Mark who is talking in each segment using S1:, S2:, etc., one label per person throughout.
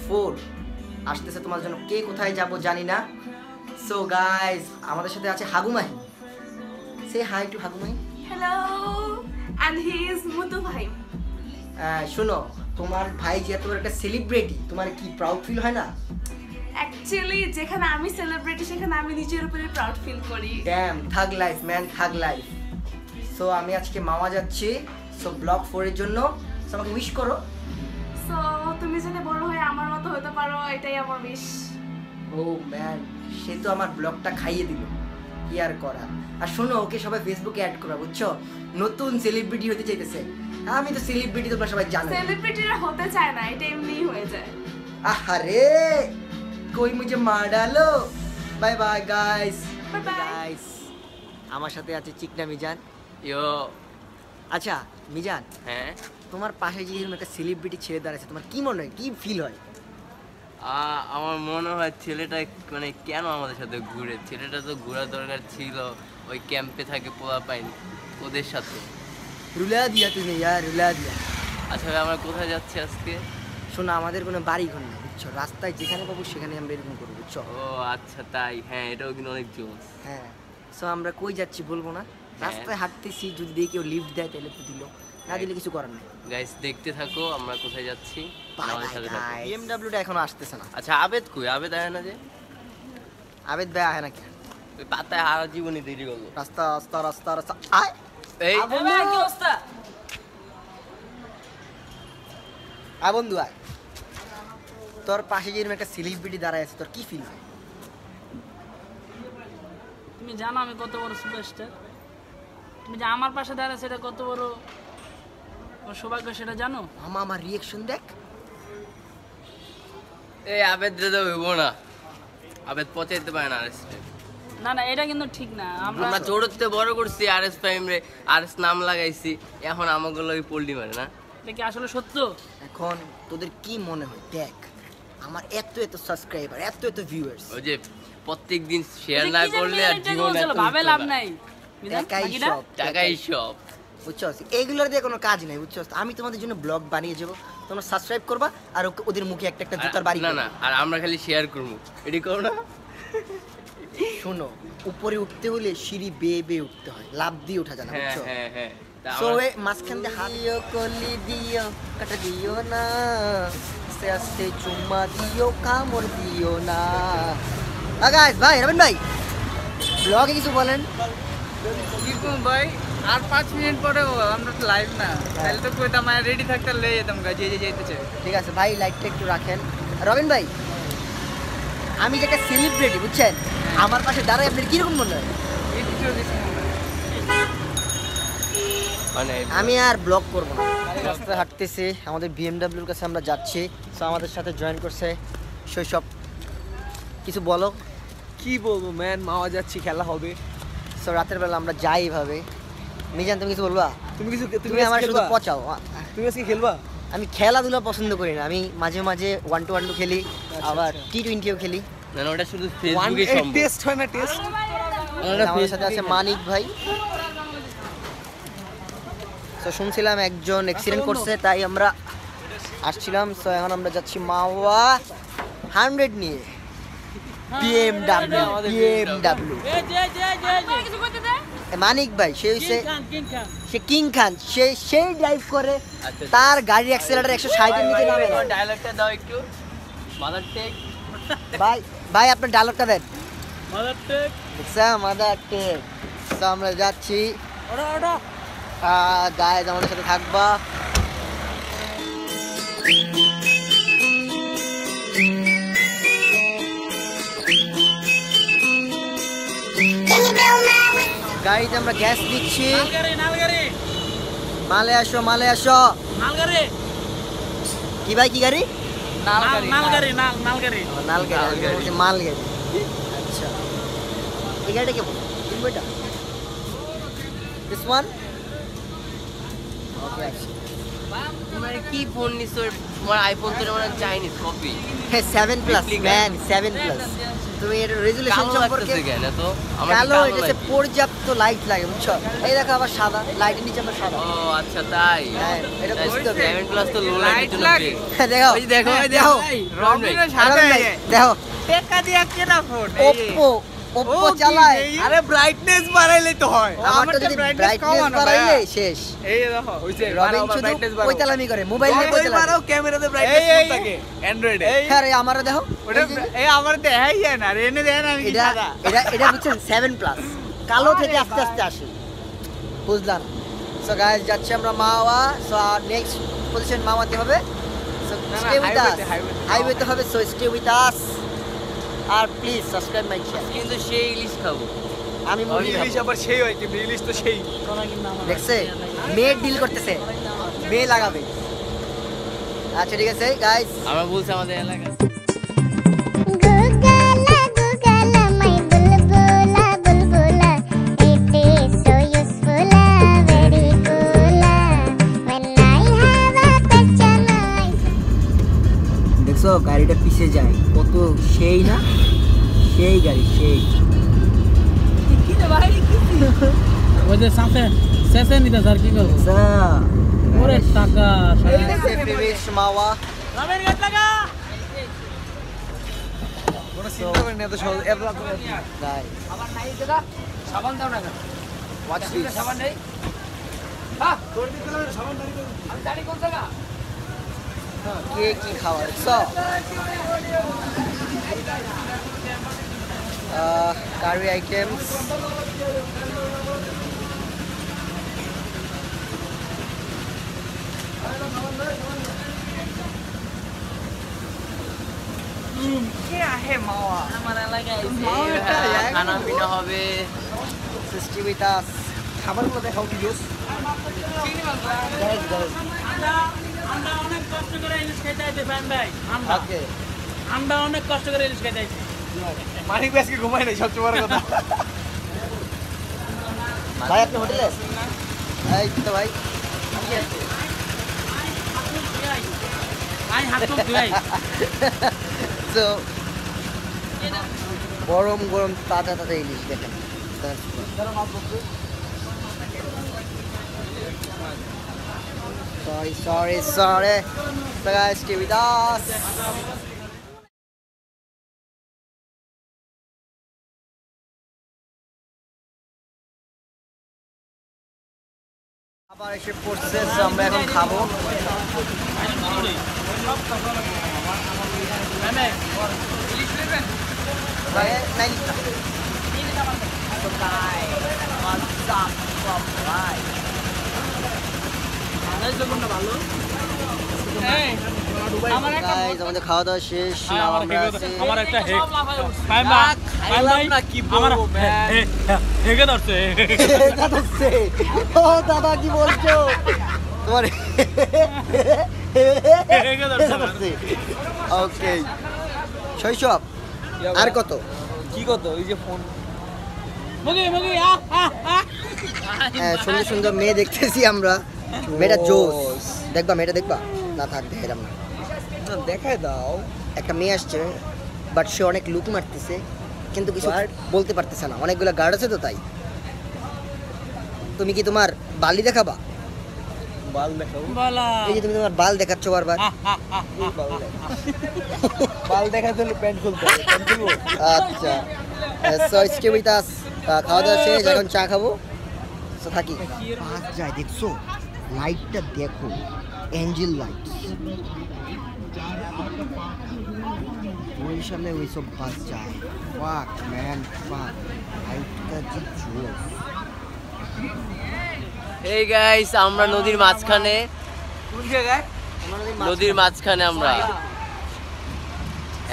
S1: 4 আসতেছে তোমার জন্য। কে কোথায় যাব জানি না। সো গাইস, আমাদের সাথে আছে হাগুমাই। সে হাই টু হাগুমাই।
S2: হ্যালো, and he is মুতু ভাই।
S1: শোনো, তোমার ভাই যে এত বড় একটা সেলিব্রিটি, তোমার কি প্রাউড ফিল হয় না?
S2: অ্যাকচুয়ালি যেখানে আমি সেলিব্রিটি সেখানে আমি নিজের উপরে প্রাউড ফিল করি।
S1: Damn, thug life man, thug life. So আমি আজকে মামা যাচ্ছি, সো ব্লগ 4 এর জন্য। সো আমাকে উইশ করো।
S2: সো তুমি যাতে বড় হয়ে আমার মতো হতে পারো, এটাই আমার উইশ।
S1: ও ম্যান, সে তো আমার ব্লগটা খাইয়ে দিল, কি আর করা। আর শোনো, ওকে সবাই ফেসবুকে অ্যাড করবা, বুঝছো? নতুন সেলিব্রিটি হতে চাইতেছে। আমি তো সেলিব্রিটি, তোমরা সবাই জানো।
S2: সেলিব্রিটিরা হতে চায় না, এটা এমনিই হয়ে যায়।
S1: আহারে, कोई मुझे मार डालो। Bye bye guys.
S2: Bye bye.
S1: Guys, আমার সাথে আছে চিকনা মিজান।
S3: ইয়ো।
S1: আচ্ছা মিজান,
S3: হ্যাঁ,
S1: তোমার পাশে যে এরকম একটা সেলিব্রিটি ছেলে দাঁড়াচ্ছে, তোমার কি মনে হয়, কি ফিল হয়?
S3: আমার মনে হয় ছেলেটা মানে কেন আমাদের সাথে ঘুরে, ছেলেটা তো ঘোরা দরকার ছিল, ওই ক্যাম্পে থাকে পোলা পাইনি ওদের সাথে।
S1: রুলা দিয়া তুমি, ইয়ার রুলা দিয়া।
S3: আচ্ছা ভাই, আমরা কোথায় যাচ্ছি আজকে?
S1: শোনো, আমাদের কোনো বাড়ি ঘর নেই, বুঝছো? রাস্তায় যেখানে পাবো সেখানে আমরা এরকম করবো, বুঝছো?
S3: ও আচ্ছা তাই, হ্যাঁ এটাও কিন্তু অনেক জোস।
S1: হ্যাঁ, সো আমরা কই যাচ্ছি বলবো না, রাস্তায় হাঁটতেছি, যদি দেখি কেউ লিফট দেয় তাহলে তো দিল, না দিলে কিছু করার নেই।
S3: গাইস দেখতে থাকো আমরা কোথায় যাচ্ছি, আমাদের সাথে থাকো।
S1: বিএমডব্লিউটা এখনো আসতেছে না।
S3: আচ্ছা আবেদ কই? আবেদ আয় না যে?
S1: আবেদ ভাই আহে না কেন?
S3: ওই পাতায় হারা জীবনে দেরি করলো।
S1: রাস্তা রাস্তা রাস্তা রাস্তা আয়।
S3: এই
S1: কি অবস্থা? আয় বন্ধু আয়। তোর পাশে যে এরকম একটা সেলিব্রিটি দাঁড়ায় আছে, তোর কি ফিল হয়?
S4: তুমি জানো আমি কত বড় সুপারস্টার? তুমি যে আমার পাশে দাঁড়ায় সেটা কত বড় আমার সৌভাগ্য, সেটা জানো?
S1: মামা, আমার রিয়েকশন দেখ।
S3: এই আবেদ রে তো হইব না, আবেদ পচাইতে পারে না আরএস।
S4: না না, এটা কিন্তু ঠিক না। আমরা
S3: আমরা ছোটতে বড় করছি আরএস প্রাইম রে, আরএস নাম লাগাইছি, এখন আমাকে লই পল্লি মারে না।
S4: এটা কি আসলে সত্য?
S1: এখন তোদের কি মনে হয় দেখ, আমার এত এত সাবস্ক্রাইবার, এত এত ভিউয়ার্স,
S3: ওই যে প্রত্যেকদিন শেয়ার
S4: এটা
S3: না
S4: কি জানি
S3: করলে আর
S4: এটা
S3: জীবন
S4: বলছিল, ভাবে লাভ নাই। বিধান,
S1: টাকাই
S4: বাকিটা?
S1: সব,
S3: টাকাই সব।
S1: বুঝছো? এইগুলোর দিয়ে কোনো কাজ নাই, বুঝছো? আমি তোমাদের জন্য ব্লগ বানিয়ে যাবো, তোমরা সাবস্ক্রাইব করবা আর ওদের মুখে একটা একটা জুতার বাড়ি
S3: না
S1: করবা।
S3: না, আর আমরা খালি শেয়ার করবো, এডি করো না।
S1: শোনো, উপরে উঠতে হলে সিঁড়ি বেয়ে বেয়ে উঠতে হয়, লাভ দিয়ে ওঠা যায় না,
S3: হ্যাঁ
S1: বুঝছো?
S3: হ্যাঁ হ্যাঁ, তা
S1: সো
S3: আমরা-
S1: মাঝখান দিয়ে হাতিও কলি দিও, কাটা দিও না, আস্তে আস্তে চুম্মা দিও, কামড় দিও না। গাইস, ভাই রবিন ভাই, ব্লগে কিছু বলেন।
S5: কিরকম ভাই? আর 5 মিনিট পরে আমরা তো লাইভ না, তাহলে তো কইতাম আমি রেডি থাকতে লয়ে যেতাম গা, যে যেতেছে।
S1: ঠিক আছে ভাই, লাইটটা একটু রাখেন। রবিন ভাই, আমি যে একটা সেলিব্রিটি, বুঝছেন, আমার পাশে দাঁড়ায় আপনার কিরকম মনে হয়?
S5: একটু বেশি মনে হয়।
S3: মানে
S1: আমি আর ব্লগ করবো না, রাস্তায় হাঁটতেছি, আমাদের বিএমডব্লিউর কাছে আমরা যাচ্ছি। সো আমাদের সাথে জয়েন করছে শৈশব। কিছু বলো।
S5: কি বলবো ম্যান, মাওয়া যাচ্ছি, খেলা হবে।
S1: সো রাতের বেলা আমরা যাই এইভাবে। মিজান, তুমি কিছু বলবা? তুমি আমার শুধু পচাও।
S5: তুমি আজকে খেলবা?
S1: আমি খেলাধুলা পছন্দ করি না, আমি মাঝে মাঝে 1-2 খেলি, আবার T20ও খেলি।
S3: না না, ওটা শুধু ফেসবুকে সম্ভব।
S5: টেস্ট হয় না, টেস্ট।
S1: আমাদের সাথে আছে মানিক ভাই। তো শুনছিলাম একজন অ্যাক্সিডেন্ট করছে, তাই আমরা আসছিলাম। সো এখন আমরা যাচ্ছি মাওয়া 100 নিয়ে, বিএমডব্লিউ।
S4: কিছু করতে দে।
S1: মানিক ভাই সে হইছে,
S4: কিং খান।
S1: সে কিং খান, সেই ড্রাইভ করে, তার গাড়ির অ্যাক্সেলারেটর 160 এর নিচে নামে না।
S3: ডায়লগটা দাও একটু, মাদার টেক।
S1: ভাই ভাই, আপনার ডায়লগটা দেন।
S4: Mother tech.
S1: দেখছা, মাদার টেক। তো আমরা যাচ্ছি,
S4: ওটা ওটা।
S1: গাইজ আমাদের সাথে থাকবা। গাইজ আমরা গ্যাস দিচ্ছি।
S4: নালগাড়ি নালগাড়ি
S1: মালে আসো, মালে আসো।
S4: নালগাড়ি
S1: কি ভাই, কি গাড়ি?
S4: নালগাড়ি নালগাড়ি
S1: নালগাড়ি, মালগাড়ি। আচ্ছা, এই গাড়িটা কেমন? কিনবো এটা? This one? ওকে, আচ্ছা।
S3: তোমার কি ফোন নিছো? তোমার আইফোন তো মানে চাইনিজ কপি।
S1: হ্যাঁ, 7 প্লাস ম্যান, 7 প্লাস। তুমি এর রেজুলেশন
S3: কালো
S1: সম্পর্কে
S3: লাগতেছে কেন তো আমার কি
S1: কালো
S3: কালো
S1: এটাতে
S3: লাগছে?
S1: পর্যাপ্ত লাইট লাগে বুঝছো এই দেখো আবার সাদা লাইটের নিচে আবার সাদা
S3: ও আচ্ছা তাই
S1: হ্যাঁ এটা বুঝতে হবে
S3: 7 প্লাস তো লো লাইটের জন্য
S5: লাগে।
S3: বেশ।
S1: দেখো
S3: ওই দেখো ওই
S1: দেখো
S3: দেখো
S5: রবিনের সাথে
S1: আরাম নাই, দেখো
S5: টেকা দিয়া কেনা ফোন
S1: ওপ্পো ওপ্পো চালায়
S5: আরে ব্রাইটনেস বাড়াইলে তো হয়
S1: আমারটা যদি ব্রাইটনেস বাড়াইলে শেষ
S5: এই দেখো হইছে
S1: রবিন শুধু পয়তালামি করে মোবাইল নিয়ে পয়তালামি
S5: ক্যামেরাতে
S3: এই,
S5: ব্রাইটনেস
S3: এই,
S5: ফুল থাকে অ্যান্ড্রয়েডে
S1: হ্যাঁ রে আমারও দেখো
S5: ওটা
S1: এই যে-
S5: এই আমার দেখাই যায় না রেনে দেয় না আমি কি
S1: এটা
S5: সাদা
S1: এটা এটা বুঝছেন 7 প্লাস কালো থেকে আস্তে আস্তে আসে বুঝলাম সো গাইস যাচ্ছি আমরা মাওয়া সো নেক্সট পজিশন মাওয়াতে হবে সো
S5: না,
S1: স্টে উইথ আস
S5: highway তে।
S1: হাইওয়েতে হবে সো স্টে উইথ আস আর প্লিজ সাবস্ক্রাইব মাই চ্যানেল
S3: কিন্তু সেই ইলিশ খাবো
S1: আমি মুরগি
S5: ইলিশ
S1: খাবো।
S5: আবার সেই হয় কিন্তু ইলিশ তো সেই
S4: তোরা কিন্তু আমার
S1: দেখছে মেয়ে ডিল করতেছে মেয়ে লাগাবে আচ্ছা ঠিক আছে গাইস
S3: আমরা বলছি আমাদের এলাকা
S6: Google, my bulbula, bulbula. It is so useful, very cool. When I have a question, I
S1: দেখছো গাড়িটা পিছে যায় কত সেই না সেই গাড়ি সেই
S4: ওই যে সাথে শেষে নিতে স্যার কি করবো ওরে টাকা
S1: প্রবেশ মাওয়া
S4: রামের গাছ লাগা
S5: কোনো চিন্তা করেন এত সহজ এত
S1: গাইস
S4: সাবান দাও না
S1: ওয়াচ দিস
S4: সাবান নেই হ্যাঁ তোর দিতে হবে সাবান দাও আমি জানি কোন জায়গা
S1: কে কি খাওয়ার সো কারি আইটেমস
S5: কে আহে মাওয়া
S4: আমার এলাকায়
S3: খানা পিনা হবে
S1: সিস্টি উইথ আস খাবারগুলো দেখাও কি জোস
S4: আমরা অনেক কষ্ট করে ইলিশ খেতে আইছি ফ্যান ভাই আমরা
S1: ওকে
S4: আমরা অনেক কষ্ট করে ইলিশ খেতে আইছি
S5: মানিক ভাই আজকে ঘুমায় নাই সবচেয়ে বড় কথা
S1: ভাই আপনি হোটেলে এই তো ভাই
S4: আই হাত তো ধুই
S1: তো গরম গরম তাজা তাজা ইলিশ দেখেন sorry so guys stay with us আবার এসে পড়ছে so আমরা এখন খাবো ভাই নাই না so guys what's up from right guys আমাদের খাওয়া দাওয়া শেষ now আমরা আছি
S4: আমার একটা
S5: খাইলাম না কি বলবো ম্যান
S4: হেগে ধরছে
S1: দাদাচ্ছে ও দাদা কি বলছো তোমার ওকে শৈশব আর কত
S5: কি কত ওই যে ফোন
S4: মুগি মুগি
S1: হ্যাঁ সুন্দর সুন্দর মেয়ে দেখতেছি আমরা মেয়েটা জোস দেখবা মেয়েটা দেখবা না থাক দেখাইলাম না
S5: দেখায় দাও
S1: একটা মেয়ে আসছে বাট সে অনেক লুক মারতেছে কিন্তু কিছু বলতে পারতেছে না অনেকগুলো গার্ড আছে তো তাই তুমি কি তোমার বালি দেখাবা
S5: বাল দেখাও
S4: বলা
S1: এই যে তুমি তোমার বাল দেখাচ্ছ বারবার
S5: বাল দেখাতে হলে প্যান্ট খুলতে হবে প্যান্ট খুলবো
S1: আচ্ছা সো স্টে উইথ আস খাওয়া দাওয়া শেষ এখন চা খাবো সো থাকি বাস যায় দেখছো লাইটটা দেখো এঞ্জেল লাইট বরিশালে ওইসব বাস যায় ফাক ম্যান ফাক লাইটটা যে জোস
S3: এই গাইস আমরা নদীর মাঝখানে
S5: কোন জায়গায়
S3: নদীর মাঝখানে আমরা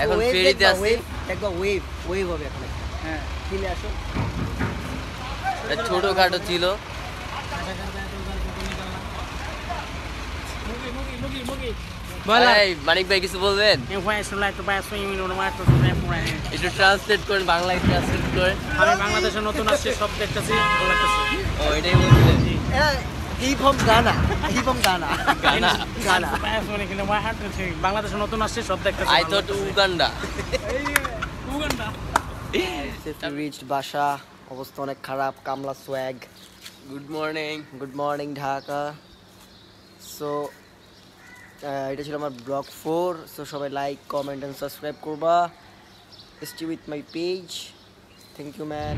S3: এখন ফেরিতে আছি
S1: দেখবা ওয়েভ ওয়েভ হবে এখন
S5: হ্যাঁ
S1: ফিলে আসো
S3: এটা ছোটখাটো ছিল এই, মানিক ভাই কিছু বলবেন একটু ট্রান্সলেট করেন বাংলায় ট্রান্সলেট করেন
S4: আমি বাংলাদেশে নতুন আসছি সব দেখতেছি ভালো লাগতেছে
S3: ও এটাই বলছিলেন
S1: হিপ হপ গানা হিপ হপ গানা
S3: গানা
S1: গানা
S4: বাংলাদেশে নতুন আসছি সব দেখতেছি
S3: I thought Uganda
S4: Uganda
S1: safely reached বাসা, অবস্থা অনেক খারাপ, কামলা swag.
S3: Good morning.
S1: Good morning Dhaka. So এটা ছিল আমার ব্লগ 4। সো সবাই লাইক, কমেন্ট অ্যান্ড সাবস্ক্রাইব করবা। Stay with my page. Thank you man.